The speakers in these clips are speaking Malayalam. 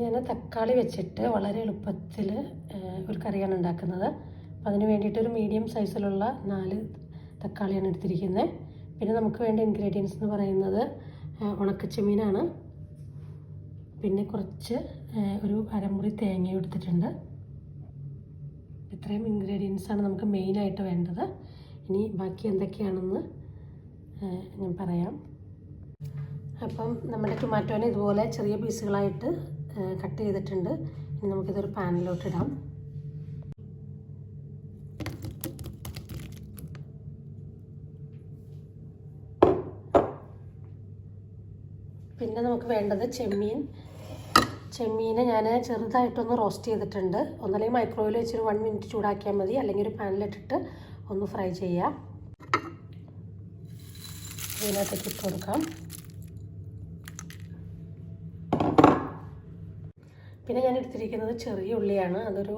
ഞാൻ തക്കാളി വെച്ചിട്ട് വളരെ എളുപ്പത്തിൽ ഒരു കറിയാണ് ഉണ്ടാക്കുന്നത്. അപ്പോൾ അതിന് വേണ്ടിയിട്ടൊരു മീഡിയം സൈസിലുള്ള 4 തക്കാളിയാണ് എടുത്തിരിക്കുന്നത്. പിന്നെ നമുക്ക് വേണ്ട ഇൻഗ്രീഡിയൻസ് എന്ന് പറയുന്നത് ഉണക്കച്ചെമ്മീനാണ്. പിന്നെ കുറച്ച് ഒരു അരമുറി തേങ്ങ എടുത്തിട്ടുണ്ട്. ഇത്രയും ഇൻഗ്രീഡിയൻസാണ് നമുക്ക് മെയിനായിട്ട് വേണ്ടത്. ഇനി ബാക്കി എന്തൊക്കെയാണെന്ന് ഞാൻ പറയാം. അപ്പം നമ്മുടെ ടൊമാറ്റോനെ ഇതുപോലെ ചെറിയ പീസുകളായിട്ട് കട്ട് ചെയ്തിട്ടുണ്ട്. ഇനി നമുക്കിതൊരു പാനിലോട്ട് ഇടാം. പിന്നെ നമുക്ക് വേണ്ടത് ചെമ്മീനെ ഞാൻ ചെറുതായിട്ടൊന്ന് റോസ്റ്റ് ചെയ്തിട്ടുണ്ട്. ഒന്നല്ലെങ്കിൽ മൈക്രോവേവിൽ വെച്ചൊരു 1 മിനിറ്റ് ചൂടാക്കിയാൽ മതി, അല്ലെങ്കിൽ ഒരു പാനിലിട്ടിട്ട് ഒന്ന് ഫ്രൈ ചെയ്യാം. ഇതിനകത്തേക്ക് ഇട്ട് കൊടുക്കാം. പിന്നെ ഞാൻ എടുത്തിരിക്കുന്നത് ചെറിയ ഉള്ളിയാണ്. അതൊരു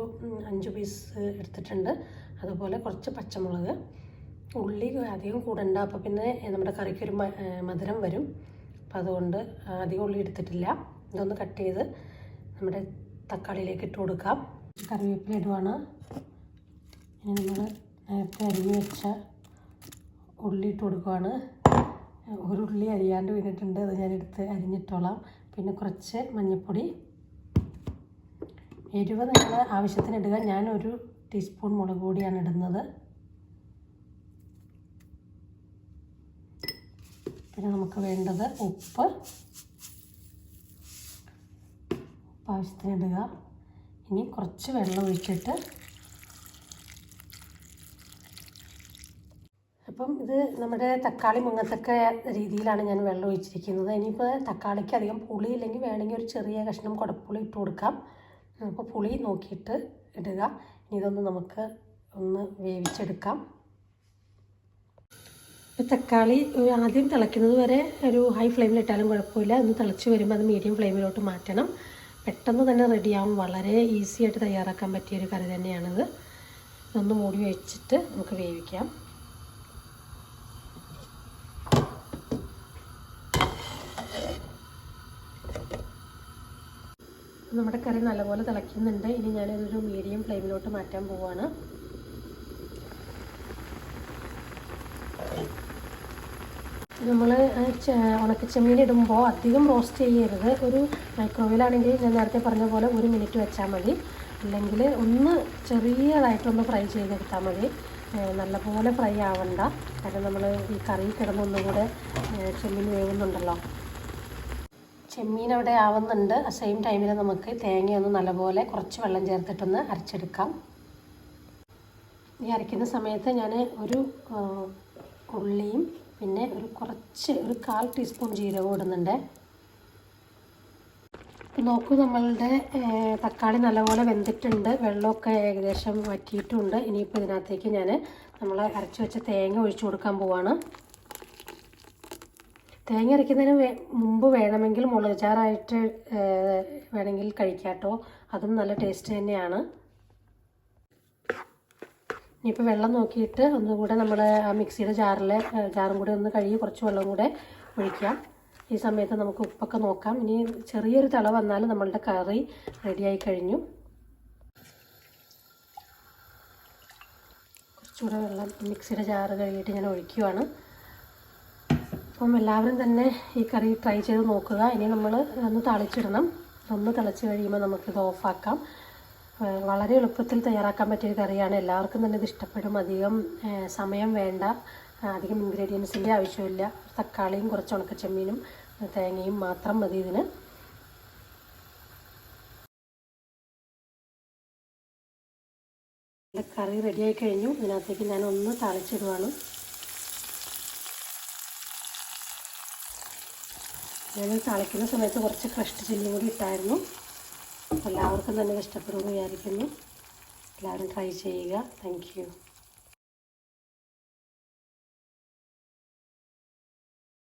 5 പീസ് എടുത്തിട്ടുണ്ട്. അതുപോലെ കുറച്ച് പച്ചമുളക്. ഉള്ളി അധികം കൂടണ്ട, അപ്പോൾ പിന്നെ നമ്മുടെ കറിക്കൊരു മധുരം വരും. അപ്പോൾ അതുകൊണ്ട് അധികം ഉള്ളി എടുത്തിട്ടില്ല. ഇതൊന്ന് കട്ട് ചെയ്ത് നമ്മുടെ തക്കാളിയിലേക്ക് ഇട്ട് കൊടുക്കാം. കറിവേപ്പില ഇടുവാണ്. ഇനി നമ്മൾ നേരത്തെ അരിഞ്ഞ് വെച്ച ഉള്ളി ഇട്ട് കൊടുക്കുവാണ്. ഒരു ഉള്ളി അരിയാണ്ട് വീണിട്ടുണ്ട്, അത് ഞാനെടുത്ത് അരിഞ്ഞിട്ടോളാം. പിന്നെ കുറച്ച് മഞ്ഞൾപ്പൊടി. എരിവ് നിങ്ങൾ ആവശ്യത്തിന് ഇടുക. ഞാൻ 1 ടീസ്പൂൺ മുളക് പൊടിയാണ് ഇടുന്നത്. പിന്നെ നമുക്ക് വേണ്ടത് ഉപ്പ് ആവശ്യത്തിന് ഇടുക. ഇനി കുറച്ച് വെള്ളം ഒഴിച്ചിട്ട്, അപ്പം ഇത് നമ്മുടെ തക്കാളി മുങ്ങത്തക്ക രീതിയിലാണ് ഞാൻ വെള്ളം ഒഴിച്ചിരിക്കുന്നത്. ഇനിയിപ്പോൾ തക്കാളിക്ക് അധികം പുളി ഇല്ലെങ്കിൽ വേണമെങ്കിൽ ഒരു ചെറിയ കഷ്ണം കുടപ്പുളി ഇട്ട് കൊടുക്കാം. അപ്പോൾ പുളി നോക്കിയിട്ട് ഇടുക. ഇനി ഇതൊന്ന് നമുക്ക് ഒന്ന് വേവിച്ചെടുക്കാം. തക്കാളി ആദ്യം തിളയ്ക്കുന്നത് വരെ ഒരു ഹൈ ഫ്ലെയിമിലിട്ടാലും കുഴപ്പമില്ല. ഒന്ന് തിളച്ച് വരുമ്പോൾ അത് മീഡിയം ഫ്ലെയിമിലോട്ട് മാറ്റണം. പെട്ടെന്ന് തന്നെ റെഡിയാവും. വളരെ ഈസി ആയിട്ട് തയ്യാറാക്കാൻ പറ്റിയൊരു കറി തന്നെയാണിത്. ഇതൊന്ന് മൂടി വെച്ചിട്ട് നമുക്ക് വേവിക്കാം. നമ്മുടെ കറി നല്ലപോലെ തിളയ്ക്കുന്നുണ്ട്. ഇനി ഞാനിതൊരു മീഡിയം ഫ്ലെയിമിലോട്ട് മാറ്റാൻ പോവുകയാണ്. നമ്മൾ ഉണക്കച്ചെമ്മീൻ ഇടുമ്പോൾ അധികം റോസ്റ്റ് ചെയ്യരുത്. ഒരു മൈക്രോവേവിലാണെങ്കിൽ ഞാൻ നേരത്തെ പറഞ്ഞ പോലെ 1 മിനിറ്റ് വെച്ചാൽ മതി, അല്ലെങ്കിൽ ഒന്ന് ചെറിയതായിട്ടൊന്ന് ഫ്രൈ ചെയ്തെടുത്താൽ മതി. നല്ലപോലെ ഫ്രൈ ആവണ്ട, കാരണം നമ്മൾ ഈ കറി കിടന്നൊന്നും കൂടെ ചെമ്മീൻ വേവുന്നുണ്ടല്ലോ. ചെമ്മീൻ അവിടെ ആവുന്നുണ്ട്. ആ സെയിം ടൈമിൽ നമുക്ക് തേങ്ങയൊന്ന് നല്ലപോലെ കുറച്ച് വെള്ളം ചേർത്തിട്ടൊന്ന് അരച്ചെടുക്കാം. ഈ അരയ്ക്കുന്ന സമയത്ത് ഞാൻ ഒരു ഉള്ളിയും പിന്നെ ഒരു 1/4 ടീസ്പൂൺ ജീരകം ഇടുന്നുണ്ട്. നോക്കൂ, നമ്മളുടെ തക്കാളി നല്ലപോലെ വെന്തിട്ടുണ്ട്. വെള്ളമൊക്കെ ഏകദേശം വറ്റിയിട്ടുമുണ്ട്. ഇനിയിപ്പോൾ ഇതിനകത്തേക്ക് നമ്മൾ അരച്ച് വെച്ച തേങ്ങ ഒഴിച്ചു കൊടുക്കാൻ പോവാണ്. തേങ്ങ അരയ്ക്കുന്നതിന് മുമ്പ് വേണമെങ്കിൽ മുളക് ചാറായിട്ട് വേണമെങ്കിൽ കഴിക്കാട്ടോ, അതും നല്ല ടേസ്റ്റ് തന്നെയാണ്. ഇനിയിപ്പോൾ വെള്ളം നോക്കിയിട്ട് ഒന്നുകൂടെ നമ്മൾ ആ മിക്സിയുടെ ജാറും കൂടെ ഒന്ന് കഴുകി കുറച്ച് വെള്ളം കൂടെ ഒഴിക്കാം. ഈ സമയത്ത് നമുക്ക് ഉപ്പൊക്കെ നോക്കാം. ഇനി ചെറിയൊരു തിള വന്നാൽ നമ്മളുടെ കറി റെഡിയായി കഴിഞ്ഞു. കുറച്ചുകൂടെ വെള്ളം മിക്സിയുടെ ജാറ് കഴുകിയിട്ട് ഞാൻ ഒഴിക്കുവാണ്. അപ്പം എല്ലാവരും തന്നെ ഈ കറി ട്രൈ ചെയ്ത് നോക്കുക. ഇനി നമ്മൾ ഒന്ന് താളിച്ചിടണം. ഒന്ന് തിളച്ച് കഴിയുമ്പോൾ നമുക്കിത് ഓഫാക്കാം. വളരെ എളുപ്പത്തിൽ തയ്യാറാക്കാൻ പറ്റിയൊരു കറിയാണ്. എല്ലാവർക്കും തന്നെ ഇത് ഇഷ്ടപ്പെടും. അധികം സമയം വേണ്ട, അധികം ഇൻഗ്രീഡിയൻസിൻ്റെ ആവശ്യമില്ല. തക്കാളിയും കുറച്ച് ഉണക്കച്ചെമ്മീനും തേങ്ങയും മാത്രം മതി ഇതിന്. കറി റെഡിയായി കഴിഞ്ഞു. ഇതിനകത്തേക്ക് ഞാൻ ഒന്ന് താളിച്ചിടുവാണ്. ഞാൻ താളിക്കുന്ന സമയത്ത് കുറച്ച് ക്രഷ്ഡ് ചില്ലിയും കൂടി ഇട്ടായിരുന്നു. എല്ലാവർക്കും തന്നെ ഇഷ്ടപ്പെടുമെന്ന് വിചാരിക്കുന്നു. എല്ലാവരും ട്രൈ ചെയ്യുക. Thank you.